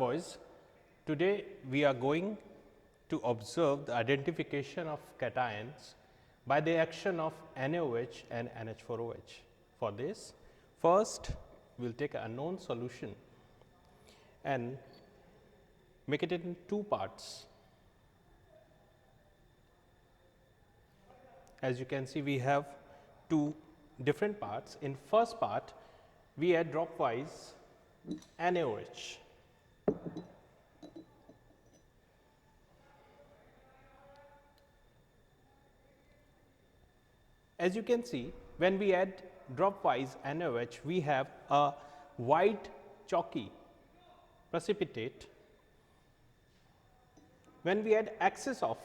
boys, today we are going to observe the identification of cations by the action of NaOH and NH4OH. For this, first we will take an unknown solution and make it in two parts. As you can see, we have two different parts. In first part, we add dropwise NaOH. As you can see, when we add dropwise NaOH, we have a white chalky precipitate. When we add excess of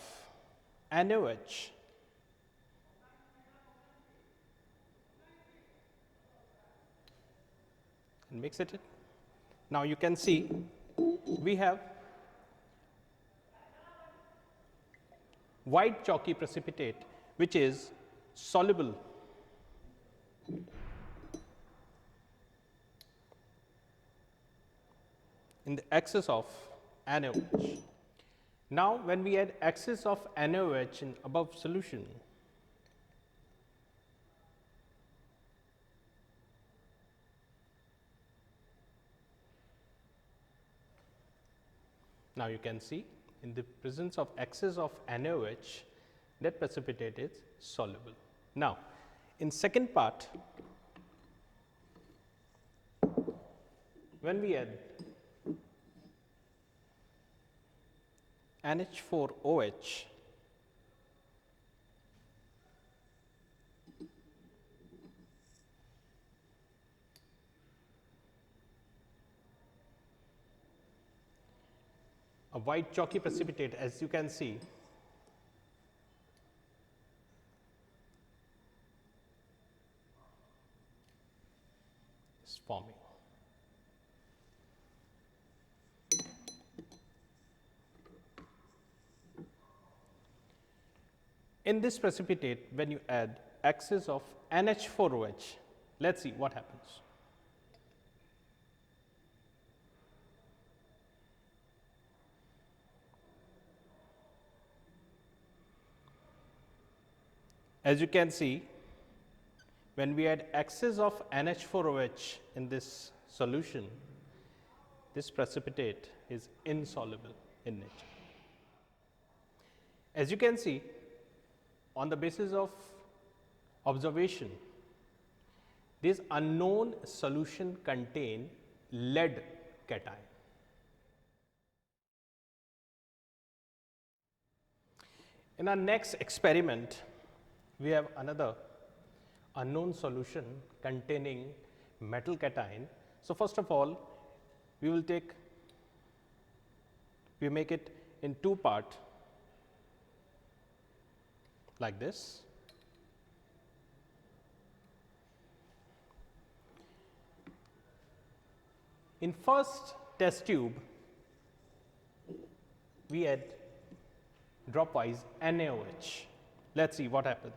NaOH, and mix it. Now you can see we have white chalky precipitate which is soluble in the excess of NaOH. Now when we add excess of NaOH in above solution, now you can see in the presence of excess of NaOH, that precipitate is soluble. Now in second part, when we add NH4OH, a white chalky precipitate, as you can see, is forming. In this precipitate, when you add excess of NH4OH, let us see what happens. As you can see, when we add excess of NH4OH in this solution, this precipitate is insoluble in nature. As you can see, on the basis of observation, this unknown solution contain lead cation. In our next experiment, we have another unknown solution containing metal cation. So first of all, we will make it in two parts like this. In first test tube, we add dropwise NaOH. Let us see what happens.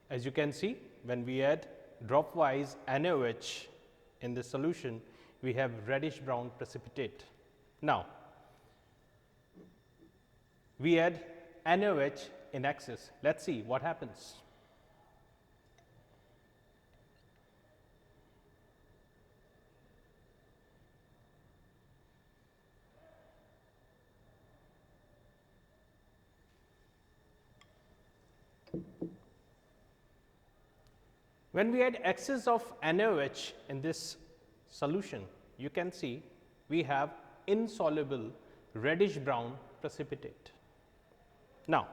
As you can see, when we add dropwise NaOH in the solution, we have reddish brown precipitate. Now, we add NaOH in excess. Let us see what happens. When we add excess of NaOH in this solution, you can see we have insoluble reddish brown precipitate. Now,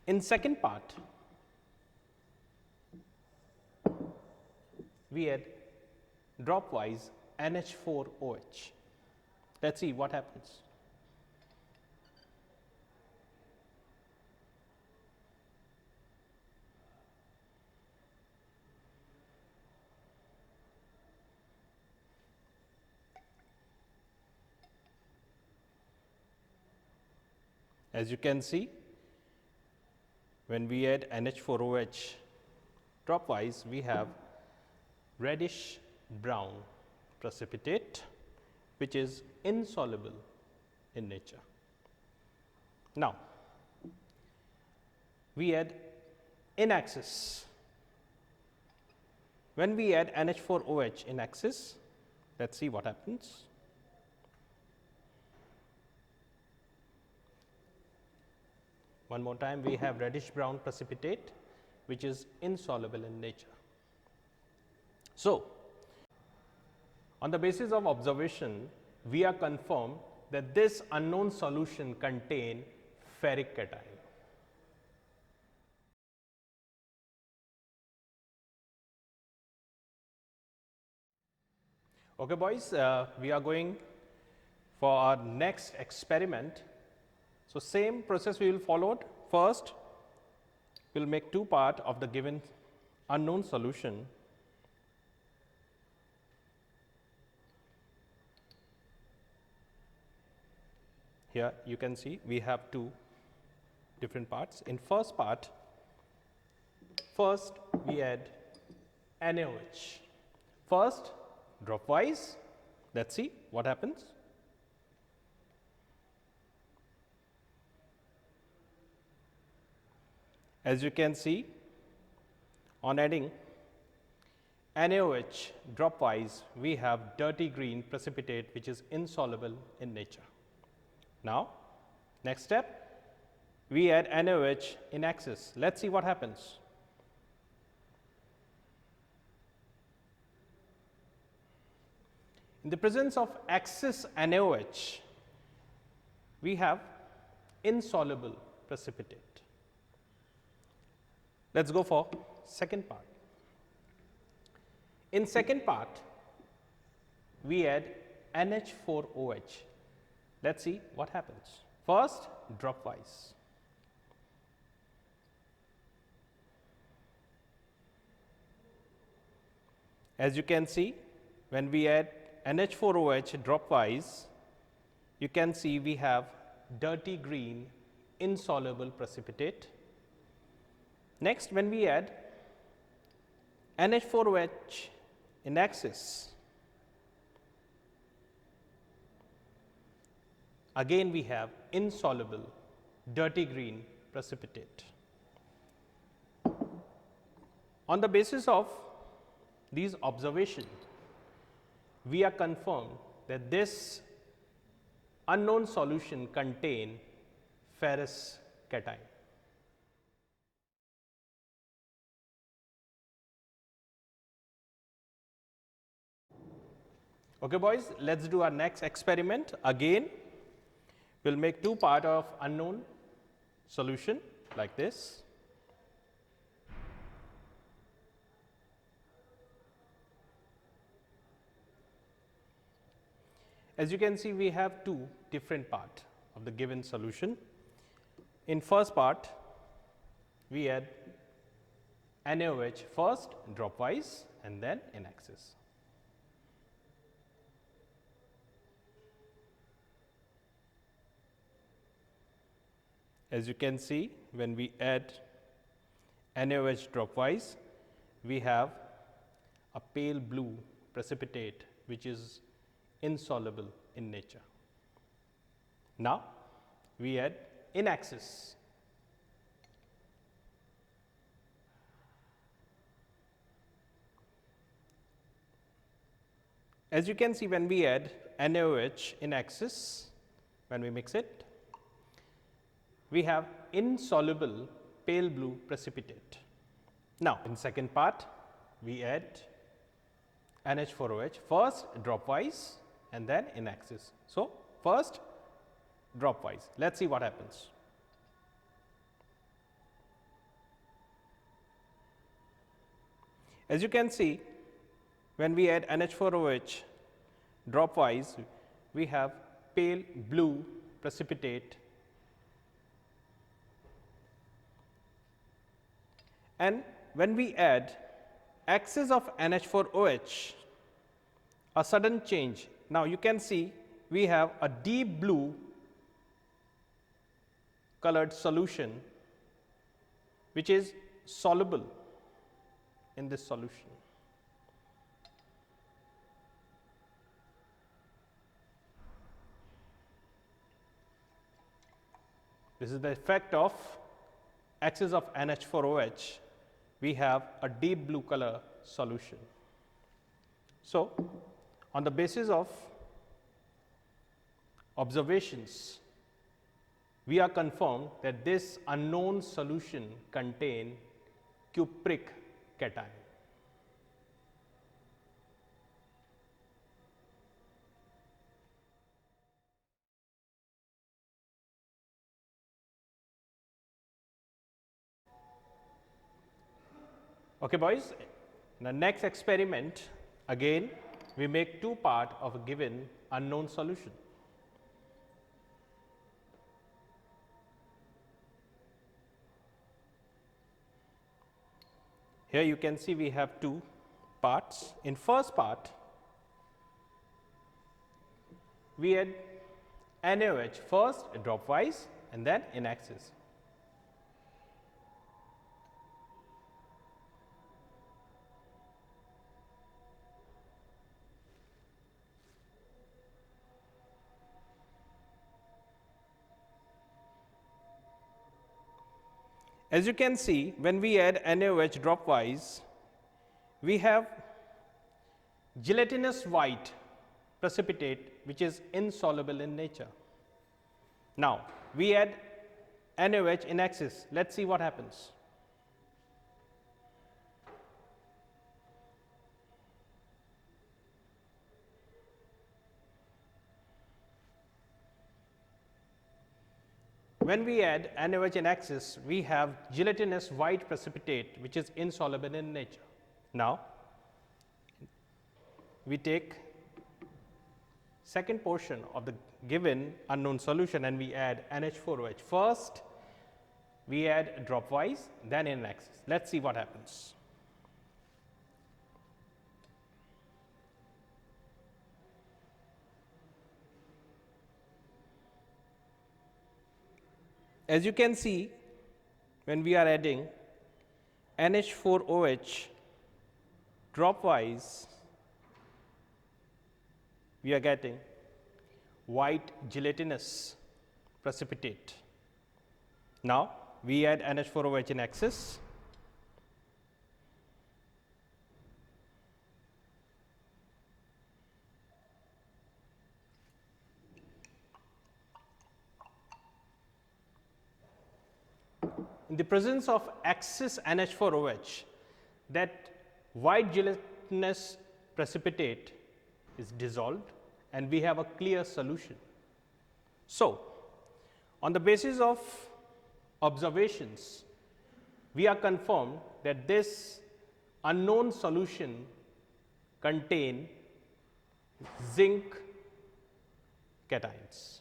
in second part, we add dropwise NH4OH. Let us see what happens. As you can see, when we add NH4OH dropwise, we have reddish brown precipitate which is insoluble in nature. Now, we add in axis. When we add NH4OH in axis, let us see what happens. One more time, we have reddish brown precipitate which is insoluble in nature. So, on the basis of observation, we are confirmed that this unknown solution contain ferric cation. Okay boys, we are going for our next experiment. So, same process we will follow. First, we will make 2 parts of the given unknown solution. Here you can see we have 2 different parts. In first part, first we add NaOH. First, dropwise, let us see what happens. As you can see, on adding NaOH dropwise, we have dirty green precipitate which is insoluble in nature. Now, next step, we add NaOH in axis. Let us see what happens. In the presence of axis NaOH, we have insoluble precipitate. Let us go for second part. In second part, we add NH4OH. Let us see what happens. First, dropwise. As you can see, when we add NH4OH dropwise, you can see we have dirty green insoluble precipitate. Next, when we add NH4OH in axis, again we have insoluble dirty green precipitate. On the basis of these observations, we are confirmed that this unknown solution contain ferrous cation. Okay boys, let us do our next experiment. Again, we will make 2 parts of unknown solution like this. As you can see, we have 2 different parts of the given solution. In first part, we add NaOH first dropwise and then in axis. As you can see, when we add NaOH dropwise, we have a pale blue precipitate which is insoluble in nature. Now, we add in axis. As you can see, when we add NaOH in axis, when we mix it, we have insoluble pale blue precipitate. Now, in second part, we add NH4OH first dropwise and then in axis. So, first dropwise. Let us see what happens. As you can see, when we add NH4OH dropwise, we have pale blue precipitate, and when we add axis of NH4OH, a sudden change. Now, you can see we have a deep blue colored solution which is soluble in this solution. This is the effect of excess of NH4OH. We have a deep blue color solution. So, on the basis of observations, we are confirmed that this unknown solution contain cupric cation. Okay, boys, in the next experiment, again we make two parts of a given unknown solution. Here you can see we have two parts. In first part, we add NaOH first dropwise and then in axis. As you can see, when we add NaOH dropwise, we have gelatinous white precipitate which is insoluble in nature. Now, we add NaOH in axis. Let us see what happens. When we add NaOH in axis, we have gelatinous white precipitate which is insoluble in nature. Now, we take second portion of the given unknown solution and we add NH4OH. First, we add dropwise, then in axis. Let us see what happens. As you can see, when we are adding NH4OH dropwise, we are getting white gelatinous precipitate. Now, we add NH4OH in axis. In the presence of excess NH4OH, that white gelatinous precipitate is dissolved and we have a clear solution. So, on the basis of observations, we are confirmed that this unknown solution contain zinc cations.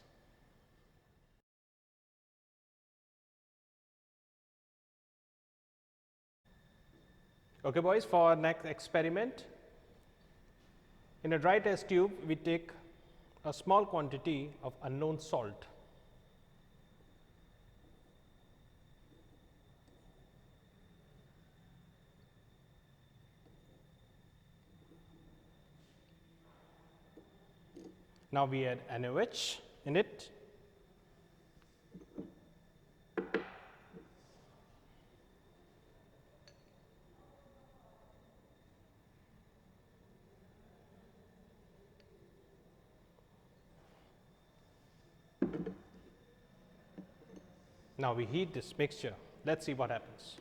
Okay, boys, for our next experiment, in a dry test tube, we take a small quantity of unknown salt. Now, we add NaOH in it. Now, we heat this mixture. Let us see what happens.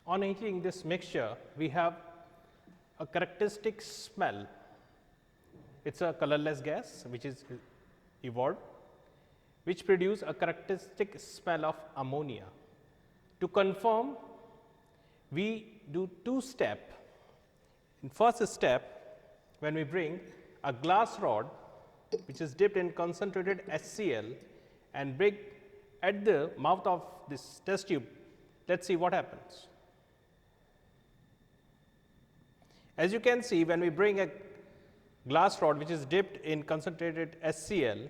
On heating this mixture, we have a characteristic smell. It is a colorless gas which is evolved, which produce a characteristic smell of ammonia. To confirm, we do two steps. In first step, when we bring a glass rod which is dipped in concentrated HCl and bring at the mouth of this test tube, let us see what happens. As you can see, when we bring a glass rod which is dipped in concentrated HCl,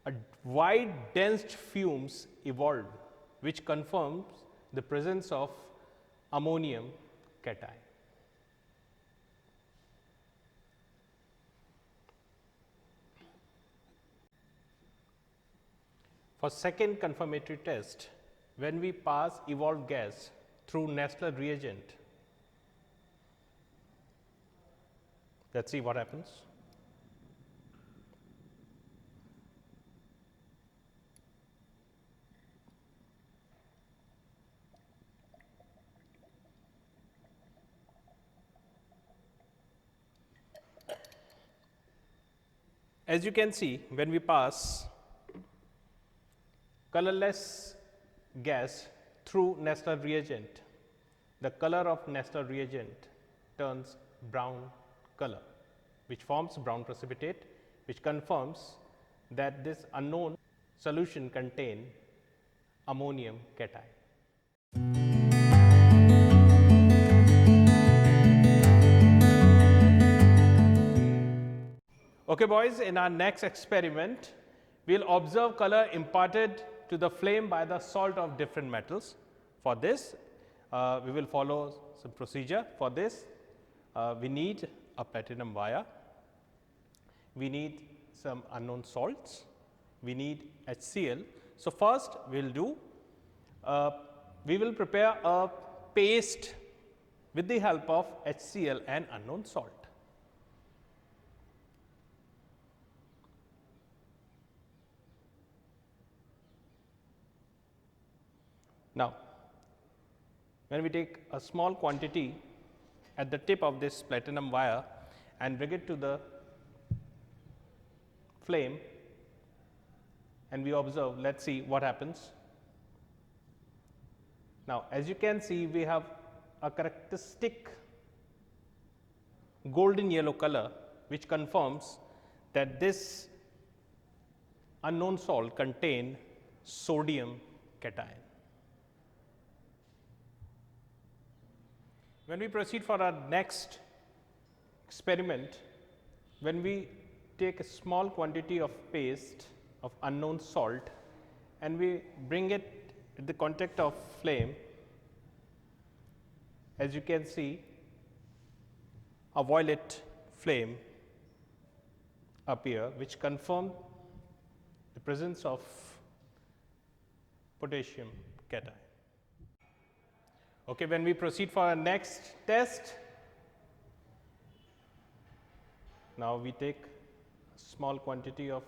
a wide dense fumes evolved, which confirms the presence of ammonium cation. For second confirmatory test, when we pass evolved gas through Nessler reagent, let us see what happens. As you can see, when we pass colorless gas through Nessler reagent, the color of Nessler reagent turns brown color, which forms brown precipitate, which confirms that this unknown solution contain ammonium cation. Okay boys, in our next experiment, we will observe color imparted to the flame by the salt of different metals. For this, we will follow some procedure. For this, we need a platinum wire, we need some unknown salts, we need HCl. So, first we will do, we will prepare a paste with the help of HCl and unknown salt. Now, when we take a small quantity at the tip of this platinum wire and bring it to the flame and we observe, let us see what happens. Now, as you can see, we have a characteristic golden yellow color, which confirms that this unknown salt contain sodium cation. When we proceed for our next experiment, when we take a small quantity of paste of unknown salt and we bring it at the contact of flame, as you can see, a violet flame appear, which confirm the presence of potassium cation. Okay, when we proceed for our next test, now we take a small quantity of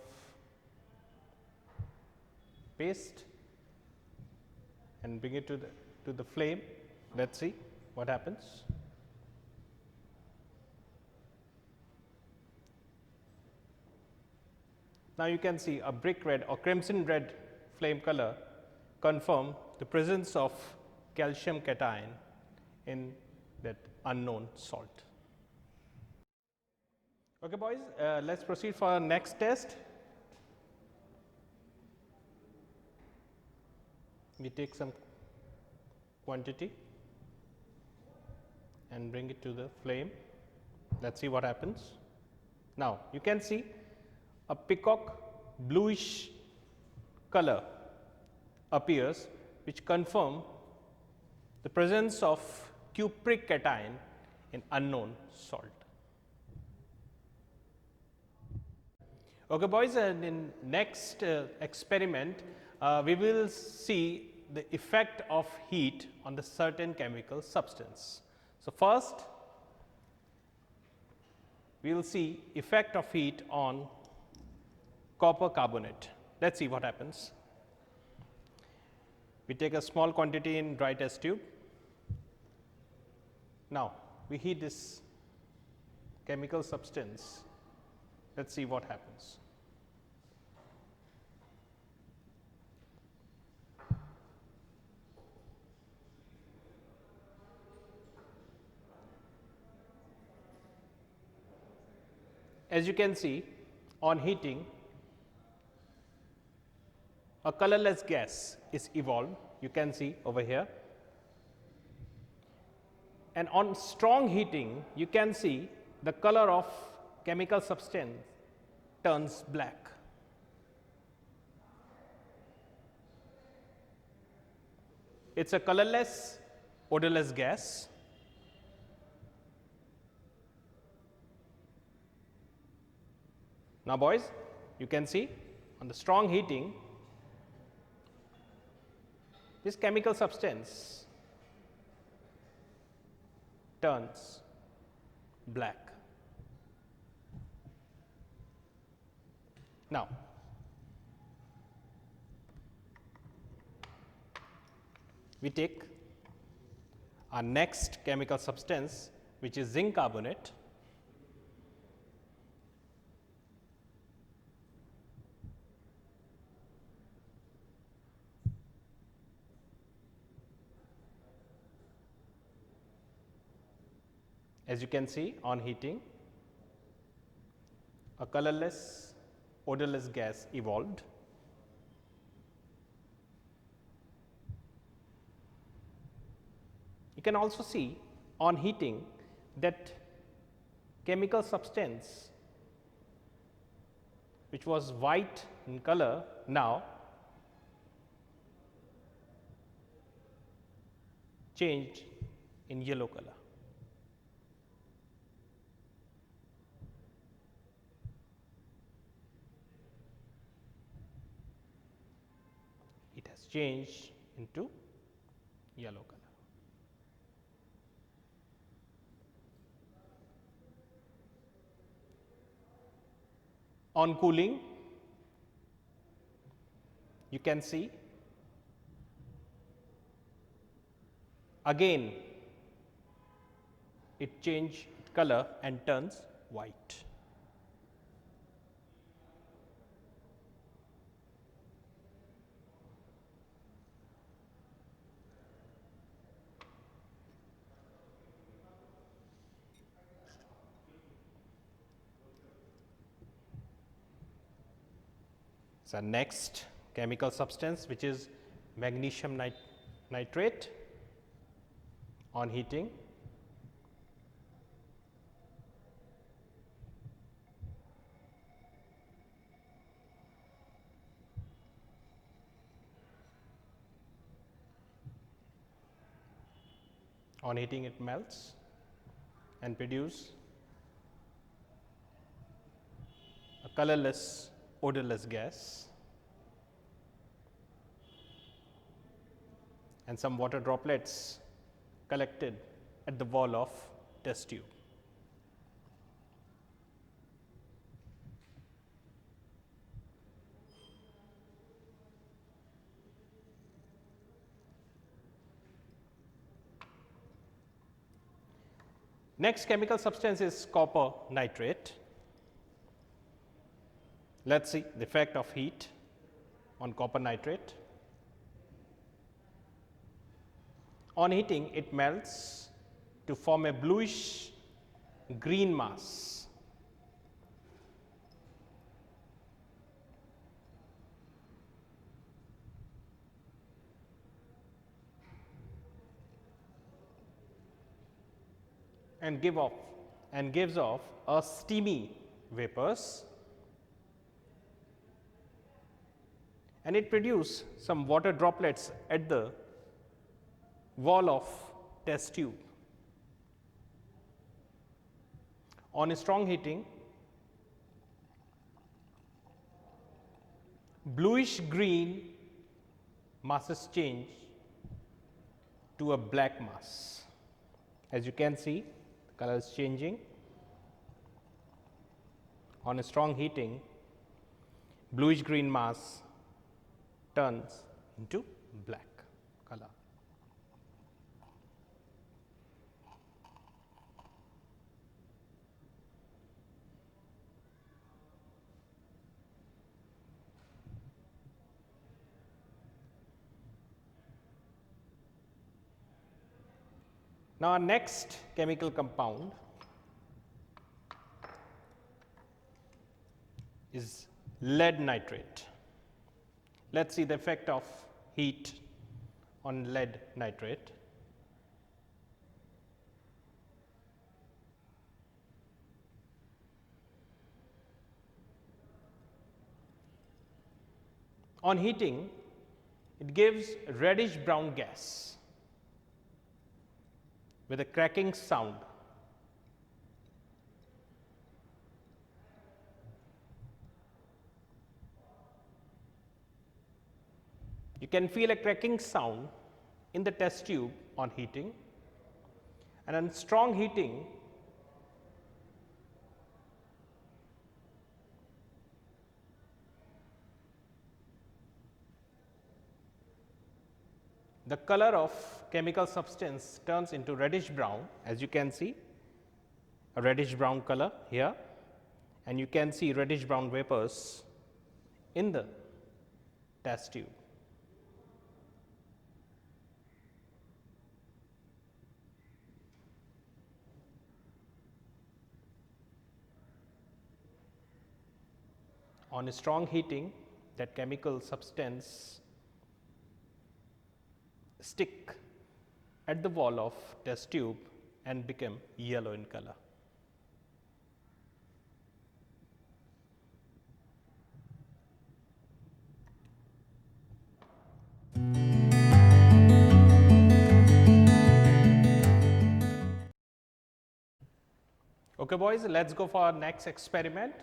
paste and bring it to the flame. Let us see what happens. Now you can see a brick red or crimson red flame color confirm the presence of calcium cation in that unknown salt. Okay boys, let us proceed for our next test. We take some quantity and bring it to the flame. Let us see what happens. Now you can see a peacock bluish color appears, which confirm the presence of cupric cation in unknown salt. Okay boys, and in next experiment, we will see the effect of heat on the certain chemical substance. So, first we will see effect of heat on copper carbonate. Let us see what happens. We take a small quantity in dry test tube. Now, we heat this chemical substance. Let us see what happens. as you can see, on heating, a colorless gas is evolved, you can see over here. And on strong heating, you can see the color of chemical substance turns black. It is a colorless, odorless gas. Now boys, you can see on the strong heating, this chemical substance turns black. Now, we take our next chemical substance, which is zinc carbonate. As you can see, on heating, a colorless, odorless gas evolved. You can also see on heating that chemical substance, which was white in color, now changed in yellow color. It has changed into yellow color. On cooling, you can see again it changes color and turns white. So, next chemical substance, which is magnesium nitrate, on heating. On heating, it melts and produce a colorless, odorless gas, and some water droplets collected at the wall of test tube. Next chemical substance is copper nitrate. Let us see the effect of heat on copper nitrate. On heating, it melts to form a bluish green mass. And gives off a steamy vapors, and it produces some water droplets at the wall of test tube. On strong heating, bluish green masses change to a black mass. As you can see, the color is changing. On a strong heating, bluish green mass turns into black color. Now, our next chemical compound is lead nitrate. Let us see the effect of heat on lead nitrate. On heating, it gives reddish brown gas with a cracking sound. You can feel a cracking sound in the test tube on heating, and on strong heating, the color of chemical substance turns into reddish brown, as you can see, a reddish brown color here, and you can see reddish brown vapors in the test tube. On strong heating, that chemical substance stick at the wall of test tube and become yellow in color. Okay boys, let us go for our next experiment.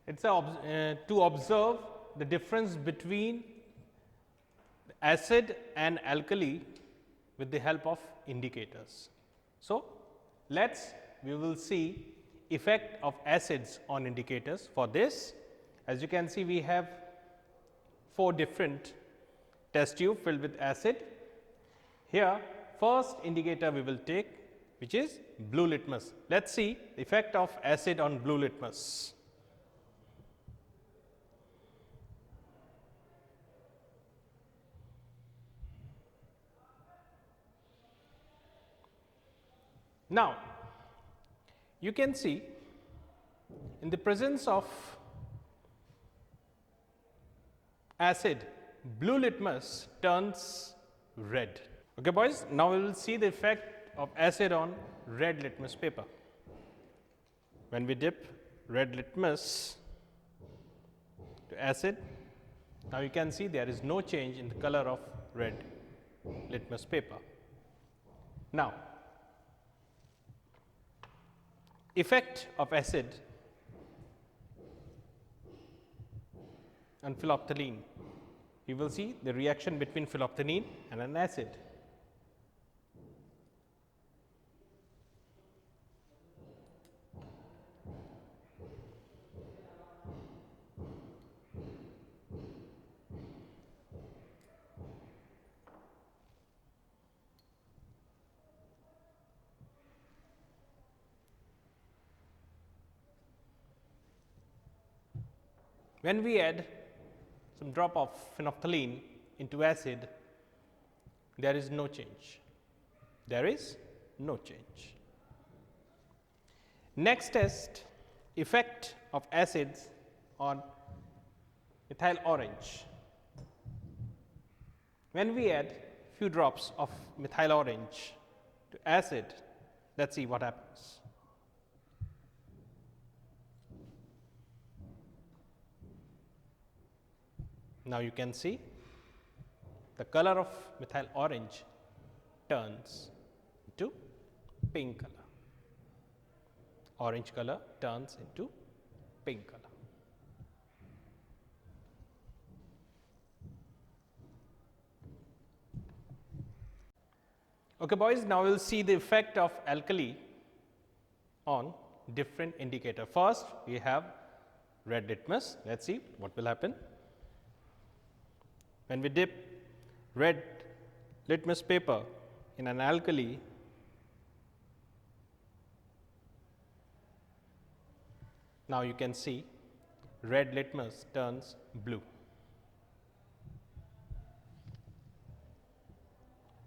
It is to observe the difference between acid and alkali with the help of indicators. So, we will see effect of acids on indicators. For this, as you can see, we have 4 different test tube filled with acid. Here, first indicator we will take, which is blue litmus. Let us see the effect of acid on blue litmus. Now, you can see in the presence of acid, blue litmus turns red. Okay boys, now we will see the effect of acid on red litmus paper. When we dip red litmus to acid, now you can see there is no change in the color of red litmus paper. Now, effect of acid on phyllophthalein. You will see the reaction between phyllophthalein and an acid. When we add some drop of phenolphthalein into acid, there is no change. There is no change. Next test, effect of acids on methyl orange. When we add few drops of methyl orange to acid, let us see what happens. Now, you can see the color of methyl orange turns into pink color. Orange color turns into pink color. Okay boys, now we will see the effect of alkali on different indicator. First, we have red litmus. Let us see what will happen. When we dip red litmus paper in an alkali, now you can see red litmus turns blue.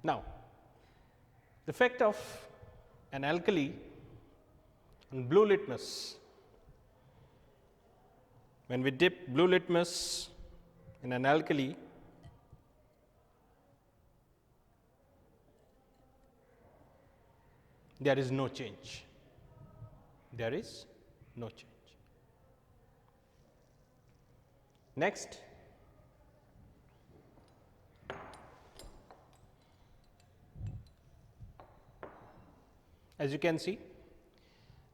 Now, the effect of an alkali on blue litmus. When we dip blue litmus in an alkali, there is no change. There is no change. Next, as you can see,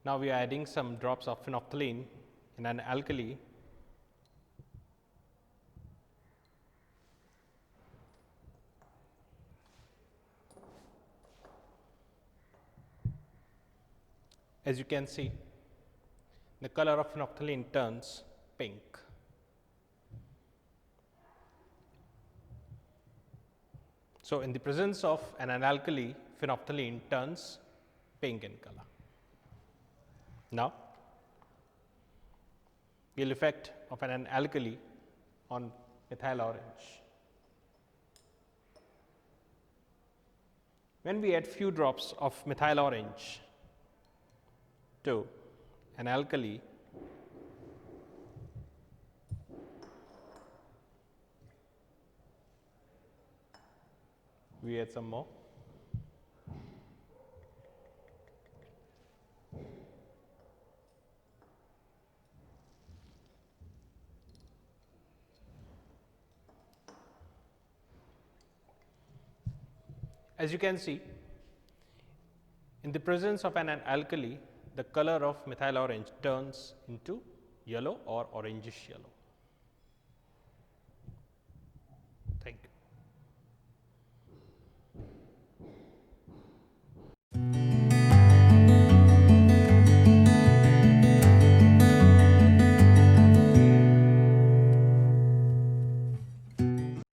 now we are adding some drops of phenolphthalein in an alkali. As you can see, the color of phenolphthalein turns pink. So, in the presence of an alkali, phenolphthalein turns pink in color. Now, we'll effect of an alkali on methyl orange. When we add few drops of methyl orange to an alkali, we add some more. As you can see, in the presence of an alkali, the color of methyl orange turns into yellow or orangish yellow.